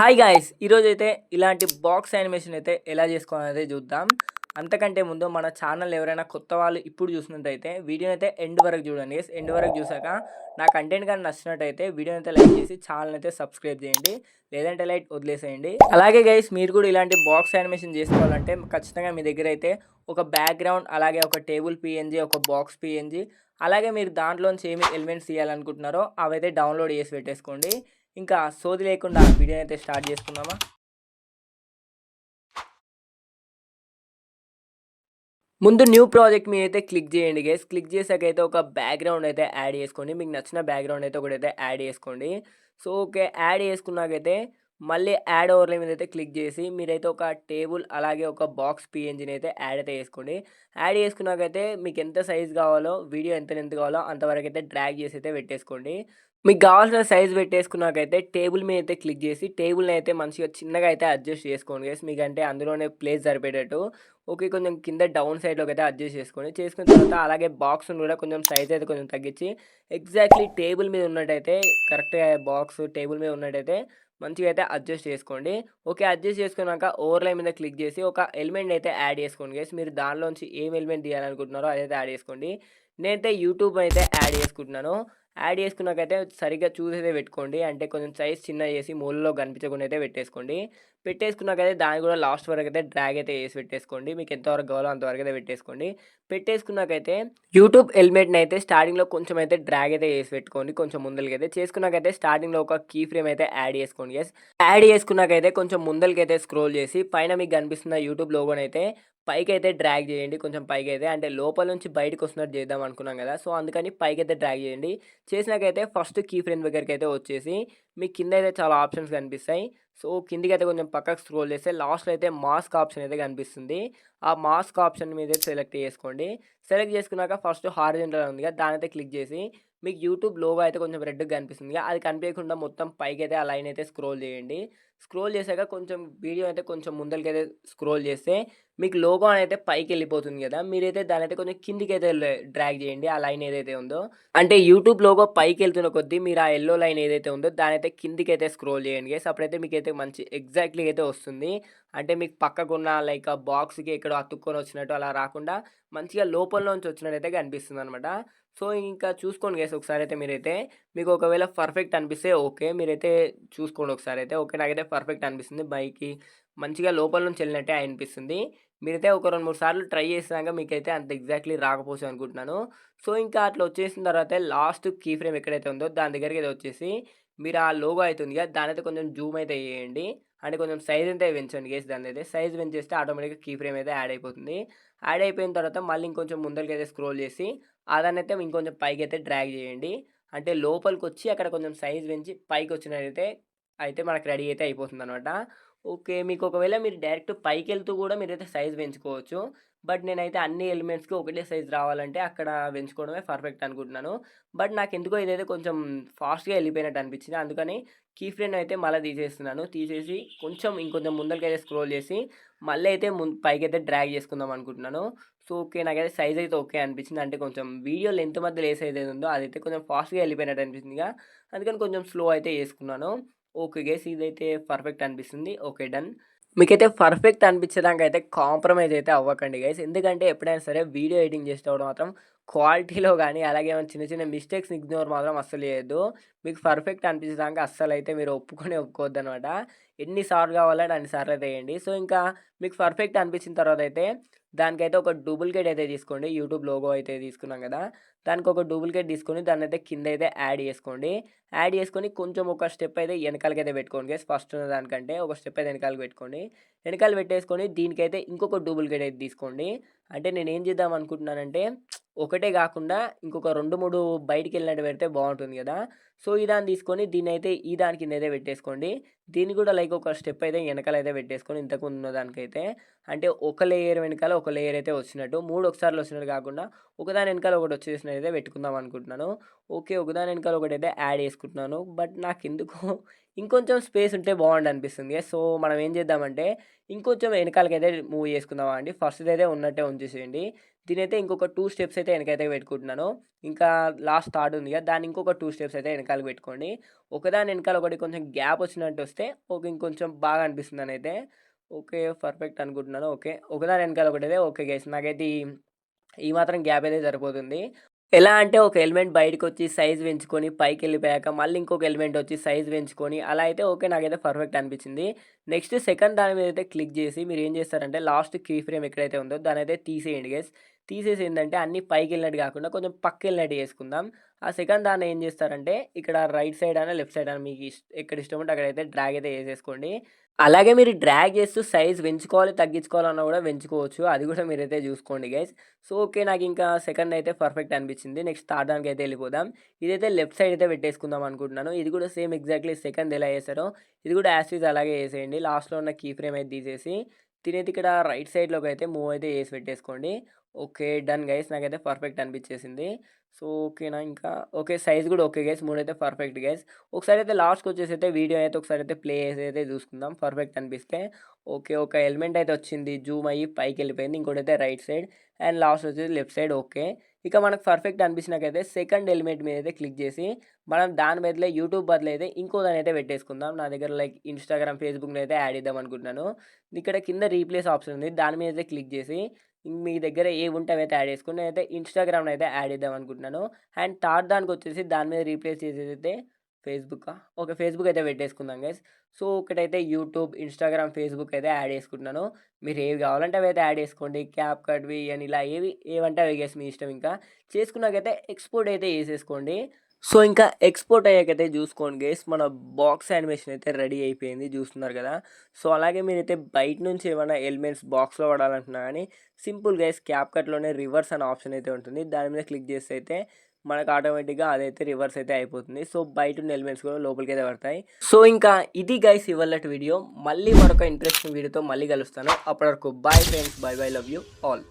Hi guys! ఈరోజైతే ఇలాంటి box animation అయితే ఎలా చేసుకోవాలనేది చూద్దాం. అంతకంటే ముందు మన ఛానల్ ఎవరైనా కొత్త వాళ్ళు ఇప్పుడు చూసినట్టయితే వీడియోని అయితే ఎండ్ వరకు చూడండి గైస్. ఎండ్ వరకు చూసాక నా కంటెంట్ కానీ నచ్చినట్టయితే వీడియోని అయితే లైక్ చేసి ఛానల్ అయితే సబ్స్క్రైబ్ చేయండి. లేదంటే లైక్ వదిలేసేయండి. అలాగే గైస్ మీరు కూడా ఇలాంటి బాక్స్ యానిమేషన్ చేసుకోవాలంటే ఖచ్చితంగా మీ దగ్గర అయితే ఒక బ్యాక్గ్రౌండ్, అలాగే ఒక టేబుల్ పిఎన్జీ, ఒక బాక్స్ పిఎన్జీ, అలాగే మీరు దాంట్లోంచి ఏమి ఎలిమెంట్స్ తీయాలనుకుంటున్నారో అవైతే డౌన్లోడ్ చేసి పెట్టేసుకోండి. ఇంకా సోది లేకుండా వీడియో అయితే స్టార్ట్ చేసుకుందామా. ముందు న్యూ ప్రాజెక్ట్ మీద అయితే క్లిక్ చేయండి గైస్. క్లిక్ చేసాక అయితే ఒక బ్యాక్గ్రౌండ్ అయితే యాడ్ చేసుకోండి. మీకు నచ్చిన బ్యాక్గ్రౌండ్ అయితే ఒకటైతే యాడ్ చేసుకోండి. సో ఓకే, యాడ్ చేసుకున్నాకైతే మళ్ళీ యాడ్ ఓవర్లే మీద అయితే క్లిక్ చేసి మీరైతే ఒక టేబుల్, అలాగే ఒక బాక్స్ పిఎన్జీని అయితే యాడ్ అయితే చేసుకోండి. యాడ్ చేసుకున్నాకైతే మీకు ఎంత సైజ్ కావాలో, వీడియో ఎంత లెంత్ కావాలో అంతవరకు అయితే డ్రాగ్ చేసి అయితే పెట్టేసుకోండి. మీకు కావాల్సిన సైజ్ పెట్టేసుకున్నాకైతే టేబుల్ మీద అయితే క్లిక్ చేసి టేబుల్ని అయితే మంచిగా చిన్నగా అయితే అడ్జస్ట్ చేసుకోండి గైస్. మీకంటే అందులోనే ప్లేస్ సరిపోయేటట్టు. ఓకే, కొంచెం కింద డౌన్ సైడ్లోకి అయితే అడ్జస్ట్ చేసుకోండి. చేసుకున్న తర్వాత అలాగే బాక్స్ని కూడా కొంచెం సైజ్ అయితే కొంచెం తగ్గించి ఎగ్జాక్ట్లీ టేబుల్ మీద ఉన్నట్టయితే, కరెక్ట్గా బాక్స్ టేబుల్ మీద ఉన్నట్టయితే మంచిగా అయితే అడ్జస్ట్ చేసుకోండి. ఓకే, అడ్జస్ట్ చేసుకున్నాక ఓవర్లై మీద క్లిక్ చేసి ఒక ఎలిమెంట్ అయితే యాడ్ చేసుకోండి గైస్. మీరు దానిలోంచి ఏం ఎలిమెంట్ తీయాలనుకుంటున్నారో అదైతే యాడ్ చేసుకోండి. నేనైతే యూట్యూబ్ అయితే యాడ్ చేసుకుంటున్నాను. యాడ్ చేసుకున్నాకైతే సరిగ్గా చూసైతే పెట్టుకోండి. అంటే కొంచెం సైజ్ చిన్న చేసి మూలలో కనిపించకుండా అయితే పెట్టేసుకోండి. పెట్టేసుకున్నాకైతే దాన్ని కూడా లాస్ట్ వరకు అయితే డ్రాగ్ అయితే వేసి పెట్టేసుకోండి. మీకు ఎంతవరకు కావాలో అంతవరకు అయితే పెట్టేసుకోండి. పెట్టేసుకున్నాకైతే యూట్యూబ్ ఎలిమెంట్ని అయితే స్టార్టింగ్లో కొంచెం అయితే డ్రాగ్ అయితే వేసి పెట్టుకోండి. కొంచెం ముందరికైతే చేసుకున్నాకైతే స్టార్టింగ్లో ఒక కీ ఫ్రేమ్ అయితే యాడ్ చేసుకోండి. యాడ్ చేసుకున్నాకైతే కొంచెం ముందరికైతే స్క్రోల్ చేసి పైన మీకు కనిపిస్తున్న యూట్యూబ్ లోగోని అయితే పైకైతే డ్రాగ్ చేయండి. కొంచెం పైకైతే, అంటే లోపల నుంచి బయటకు వస్తున్నట్టు చేద్దాం అనుకున్నాం కదా, సో అందుకని పైకైతే డ్రాగ్ చేయండి. చేసినాకైతే ఫస్ట్ కీ ఫ్రేమ్ దగ్గరికి అయితే వచ్చేసి మీకు కింద అయితే చాలా ఆప్షన్స్ కనిపిస్తాయి. సో కిందికి అయితే కొంచెం పక్కకు స్క్రోల్ చేస్తే లాస్ట్లో అయితే మాస్క్ ఆప్షన్ అయితే కనిపిస్తుంది. ఆ మాస్క్ ఆప్షన్ మీద సెలెక్ట్ చేసుకోండి. సెలెక్ట్ చేసుకున్నాక ఫస్ట్ హారిజంటల్ ఉంది కదా, దాని అయితే క్లిక్ చేసి మీకు యూట్యూబ్ లోగో అయితే కొంచెం రెడ్గా కనిపిస్తుంది. అది కనిపించకుండా మొత్తం పైకి అయితే ఆ లైన్ అయితే స్క్రోల్ చేయండి. స్క్రోల్ చేశాక కొంచెం వీడియో అయితే కొంచెం ముందరికైతే స్క్రోల్ చేస్తే మీకు లోగో అయితే పైకి వెళ్ళిపోతుంది కదా, మీరైతే దాని అయితే కొంచెం కిందికి అయితే డ్రాగ్ చేయండి. ఆ లైన్ ఏదైతే ఉందో, అంటే యూట్యూబ్ లోగో పైకి వెళ్తున్న కొద్దీ మీరు ఆ ఎల్లో లైన్ ఏదైతే ఉందో దాని అయితే కిందికి అయితే స్క్రోల్ చేయండి గైస్. అప్పుడైతే మీకు అయితే మంచి ఎగ్జాక్ట్లీ అయితే వస్తుంది. అంటే మీకు పక్కకున్న లైక్ ఆ బాక్స్కి ఎక్కడో అతుక్కొని వచ్చినట్టు అలా రాకుండా మంచిగా లోపల నుంచి వచ్చినట్టు అయితే కనిపిస్తుంది అనమాట. సో ఇంకా చూసుకోండి గైస్ ఒకసారి అయితే మీరైతే. మీకు ఒకవేళ పర్ఫెక్ట్ అనిపిస్తే ఓకే, మీరైతే చూసుకోండి ఒకసారి అయితే. ఓకే, నాకైతే పర్ఫెక్ట్ అనిపిస్తుంది. బైక్కి మంచిగా లోపల నుంచి వెళ్ళినట్టే అనిపిస్తుంది. మీరైతే ఒక 2, 3 సార్లు ట్రై చేసినాక మీకైతే అంత ఎగ్జాక్ట్లీ రాకపోవచ్చు అనుకుంటున్నాను. సో ఇంకా అట్లా వచ్చేసిన తర్వాత లాస్ట్ కీ ఫ్రేమ్ ఎక్కడైతే ఉందో దాని దగ్గరికి అయితే వచ్చేసి మీరు ఆ లోగో అవుతుంది కదా, దాని అయితే కొంచెం జూమ్ అయితే చేయండి. అంటే కొంచెం సైజ్ అయితే పెంచండి గేస్. దాని అయితే సైజ్ పెంచేస్తే ఆటోమేటిక్గా కీ ఫ్రేమ్ అయితే యాడ్ అయిపోతుంది. యాడ్ అయిపోయిన తర్వాత మళ్ళీ ఇంకొంచెం ముందరికి అయితే స్క్రోల్ చేసి అదాన్ని అయితే ఇంకొంచెం పైకి అయితే డ్రాగ్ చేయండి. అంటే లోపలికి వచ్చి అక్కడ కొంచెం సైజ్ పెంచి పైకి వచ్చినట్టయితే అయితే మనకు రెడీ అయితే అయిపోతుంది అనమాట. ఓకే, మీకు ఒకవేళ మీరు డైరెక్ట్ పైకెళ్తూ కూడా మీరైతే సైజ్ పెంచుకోవచ్చు. బట్ నేనైతే అన్ని ఎలిమెంట్స్‌కి ఒకటే సైజ్ రావాలంటే అక్కడ పెంచుకోవడమే పర్ఫెక్ట్ అనుకుంటున్నాను. బట్ నాకెందుకో ఇదైతే కొంచెం ఫాస్ట్‌గా వెళ్ళిపోయినట్టు అనిపించింది. అందుకని కీ ఫ్రేమ్ అయితే మళ్ళీ తీసేస్తున్నాను. తీసేసి కొంచెం ఇంకొంచెం ముందరికైతే స్క్రోల్ చేసి మళ్ళీ అయితే పైకైతే డ్రాగ్ చేసుకుందాం అనుకుంటున్నాను. సో ఓకే, నాకైతే సైజ్ అయితే ఓకే అనిపించింది. అంటే కొంచెం వీడియో లెంత్ మధ్యలో ఏ సైజ్ అయితే ఉందో అదైతే కొంచెం ఫాస్ట్‌గా వెళ్ళిపోయినట్టు అనిపించిందిగా. అందుకని కొంచెం స్లో అయితే చేసుకున్నాను. ఓకే గైస్, ఇదైతే పర్ఫెక్ట్ అనిపిస్తుంది. Okay, done. మీకైతే పర్ఫెక్ట్ అనిపించేదాకా అయితే కాంప్రమైజ్ అయితే అవ్వకండి గైస్. ఎందుకంటే ఎప్పుడైనా సరే వీడియో ఎడిటింగ్ చేసేటప్పుడు మాత్రం క్వాలిటీలో కానీ, అలాగే ఏమైనా చిన్న చిన్న మిస్టేక్స్ ఇగ్నోర్ మాత్రం అస్సలు చేయొద్దు. మీకు పర్ఫెక్ట్ అనిపించేదాకా అస్సలు అయితే మీరు ఒప్పుకోవద్దు అనమాట. ఎన్నిసార్లు కావాలంటే అన్నిసార్లు అయితే వేయండి. సో ఇంకా మీకు పర్ఫెక్ట్ అనిపించిన తర్వాత అయితే దానికైతే ఒక డూప్లికేట్ అయితే తీసుకోండి. యూట్యూబ్ లోగో అయితే తీసుకున్నాం కదా, దానికి ఒక డూప్లికేట్ తీసుకొని దాన్ని అయితే కింద అయితే యాడ్ చేసుకోండి. యాడ్ చేసుకొని కొంచెం ఒక స్టెప్ అయితే వెనకాలకైతే పెట్టుకోండి గైస్. ఫస్ట్ ఉన్న దానికంటే ఒక స్టెప్ అయితే వెనకాలకి పెట్టుకోండి. వెనకాల పెట్టేసుకొని దీనికైతే ఇంకొక డూప్లికేట్ అయితే తీసుకోండి. అంటే నేను ఏం చేద్దాం అనుకుంటున్నానంటే ఒకటే కాకుండా ఇంకొక 2, 3 బయటికి వెళ్ళినట్టు పెడితే బాగుంటుంది కదా. సో ఈ దాన్ని తీసుకొని దీన్ని అయితే ఈ దాని కింద అయితే పెట్టేసుకోండి. దీన్ని కూడా లైక్ ఒక స్టెప్ అయితే వెనకాల అయితే పెట్టేసుకొని ఇంతకుముందు ఉన్న దానికైతే, అంటే ఒక లేయర్ వెనకాల ఒక లేయర్ అయితే వచ్చినట్టు 3 ఒకసారి వచ్చినట్టు కాకుండా ఒకదాని వెనకాల ఒకటి వచ్చేసినట్టు అయితే పెట్టుకుందాం అనుకుంటున్నాను. ఓకే, ఒకదాని వెనకాల ఒకటైతే యాడ్ చేసుకుంటున్నాను. బట్ నాకెందుకో ఇంకొంచెం స్పేస్ ఉంటే బాగుండు అనిపిస్తుంది. సో మనం ఏం చేద్దామంటే ఇంకొంచెం వెనకాలకైతే మూవ్ చేసుకుందామా అండి. ఫస్ట్ అయితే ఉన్నట్టే ఉంచేసేయండి. దీనైతే ఇంకొక 2 స్టెప్స్ అయితే వెనకైతే పెట్టుకుంటున్నాను. ఇంకా లాస్ట్ థర్డ్ ఉంది కదా! దాన్ని ఇంకొక 2 స్టెప్స్ అయితే వెనకాలకి పెట్టుకోండి. ఒకదాని వెనకాల ఒకటి కొంచెం గ్యాప్ వచ్చినట్టు వస్తే ఓకే. ఇంకొంచెం బాగా అనిపిస్తుందనైతే. ఓకే. పర్ఫెక్ట్ అనుకుంటున్నాను. ఓకే. ఒకదాని వెనకాల ఒకటైతే ఓకే గైస్. నాకైతే ఈ మాత్రం గ్యాప్ అయితే సరిపోతుంది. ఎలా అంటే ఒక ఎలిమెంట్ బయటకొచ్చి సైజ్ పెంచుకొని పైకెళ్ళిపోయాక మళ్ళీ ఇంకొక ఎలిమెంట్ వచ్చి సైజ్ పెంచుకొని అలా అయితే ఓకే. నాకైతే పర్ఫెక్ట్ అనిపించింది. నెక్స్ట్ సెకండ్ దాని మీద అయితే క్లిక్ చేసి మీరేం చేస్తారంటే లాస్ట్ కీ ఫ్రేమ్ ఎక్కడైతే ఉందో దాన్నైతే తీసేయండి గైస్. తీసేసి ఏందంటే అన్నీ పైకెళ్ళినట్టు కాకుండా కొంచెం పక్కకెళ్ళినట్టు చేసుకుందాం. ఆ సెకండ్ దాన్ని ఏం చేస్తారంటే ఇక్కడ రైట్ సైడ్ అయినా, లెఫ్ట్ సైడ్ అయినా మీకు ఎక్కడ ఇష్టం ఉంటే అక్కడైతే డ్రాగ్ అయితే చేసేసుకోండి. అలాగే మీరు డ్రాగ్ చేస్తూ సైజ్ పెంచుకోవాలి, తగ్గించుకోవాలన్నా కూడా పెంచుకోవచ్చు. అది కూడా మీరైతే చూసుకోండి గైస్. So, okay. నాకింకా సెకండ్ అయితే పర్ఫెక్ట్ అనిపించింది. నెక్స్ట్ థర్డ్ దానికైతే వెళ్ళిపోదాం. ఇదైతే లెఫ్ట్ సైడ్ అయితే పెట్టేసుకుందాం అనుకుంటున్నాను. ఇది కూడా సేమ్ ఎగ్జాక్ట్‌లీ సెకండ్ ఎలా చేశారో ఇది కూడా యాస్ ఇట్ ఈజ్ అలాగే చేసేయండి. లాస్ట్‌లో ఉన్న కీ ఫ్రేమ్ అయితే తీసేసి దీనైతే ఇక్కడ రైట్ సైడ్‌లోకి అయితే మూవ్ అయితే చేసి పెట్టేసుకోండి. ఓకే. Done guys. నాకైతే పర్ఫెక్ట్ అనిపించేసింది. సో, ఓకేనా ఇంకా ఓకే. సైజ్ కూడా ఓకే గైస్. 3 అయితే పర్ఫెక్ట్ గైస్. ఒకసారి అయితే లాస్ట్‌కొచ్చేసి అయితే వీడియో అయితే ఒకసారి అయితే ప్లే చేసి అయితే చూసుకుందాం పర్ఫెక్ట్ అనిపిస్తే. ఓకే. ఒక ఎలిమెంట్ అయితే వచ్చింది. జూమ్ అయ్యి పైకెళ్ళిపోయింది. ఇంకోటైతే రైట్ సైడ్ అండ్ లాస్ట్ వచ్చేసి లెఫ్ట్ సైడ్ ఓకే. ఇక మనకు పర్ఫెక్ట్ అనిపించినాకైతే సెకండ్ ఎలిమెంట్ మీద అయితే క్లిక్ చేసి మనం దాని బదులే యూట్యూబ్ బదులైతే ఇంకో దాన్నైతే పెట్టేసుకుందాం. నా దగ్గర లైక్ ఇన్‌స్టాగ్రామ్, ఫేస్‌బుక్‌ని అయితే యాడ్ చేద్దాం అనుకుంటున్నాను. ఇక్కడ కింద రీప్లేస్ ఆప్షన్ ఉంది. దాని మీద అయితే క్లిక్ చేసి మీ దగ్గర ఏవి ఉంటే అవైతే యాడ్ చేసుకోండి. నేనైతే ఇన్‌స్టాగ్రామ్‌ని అయితే యాడ్ చేద్దాం అనుకుంటున్నాను. అండ్ థర్డ్ దానికొచ్చేసి దాని మీద రీప్లేస్ చేసేదైతే ఫేస్‌బుక్కా? ఓకే. ఫేస్‌బుక్ అయితే పెట్టేసుకుందాం గైస్. సో, ఒకటైతే యూట్యూబ్, ఇన్‌స్టాగ్రామ్, ఫేస్‌బుక్ అయితే యాడ్ చేసుకుంటున్నాను. మీరు ఏవి కావాలంటే అవైతే యాడ్ చేసుకోండి. క్యాప్‌కట్‌వి అని ఇలా ఏవంటే అవి గైస్ మీ ఇష్టం ఇంకా. చేసుకున్నాకైతే ఎక్స్‌పోర్ట్ అయితే చేసేసుకోండి. సో, ఇంకా ఎక్స్‌పోర్ట్ అయ్యాకైతే చూసుకోండి గైస్. మన బాక్స్ యానిమేషన్ అయితే రెడీ అయిపోయింది. చూస్తున్నారు కదా! సో, అలాగే మీరైతే బయట నుంచి ఏమైనా ఎలిమెంట్స్ బాక్స్‌లో వాడాలనుకున్నా కానీ సింపుల్ గైస్ క్యాప్‌కట్‌లోనే రివర్స్ అనే ఆప్షన్ అయితే ఉంటుంది. దాని మీద క్లిక్ చేస్తే అయితే మనకు ఆటోమేటిక్‌గా అదైతే రివర్స్ అయితే అయిపోతుంది. సో, బయటున్న ఎలిమెంట్స్ కూడా లోపలికైతే పడతాయి. సో, ఇంకా ఇది గైస్ ఇవాల్టి వీడియో. మళ్ళీ మరొక ఇంట్రెస్టింగ్ వీడియోతో మళ్ళీ కలుస్తాను. అప్పటి వరకు bye friends. Bye bye. Love you all.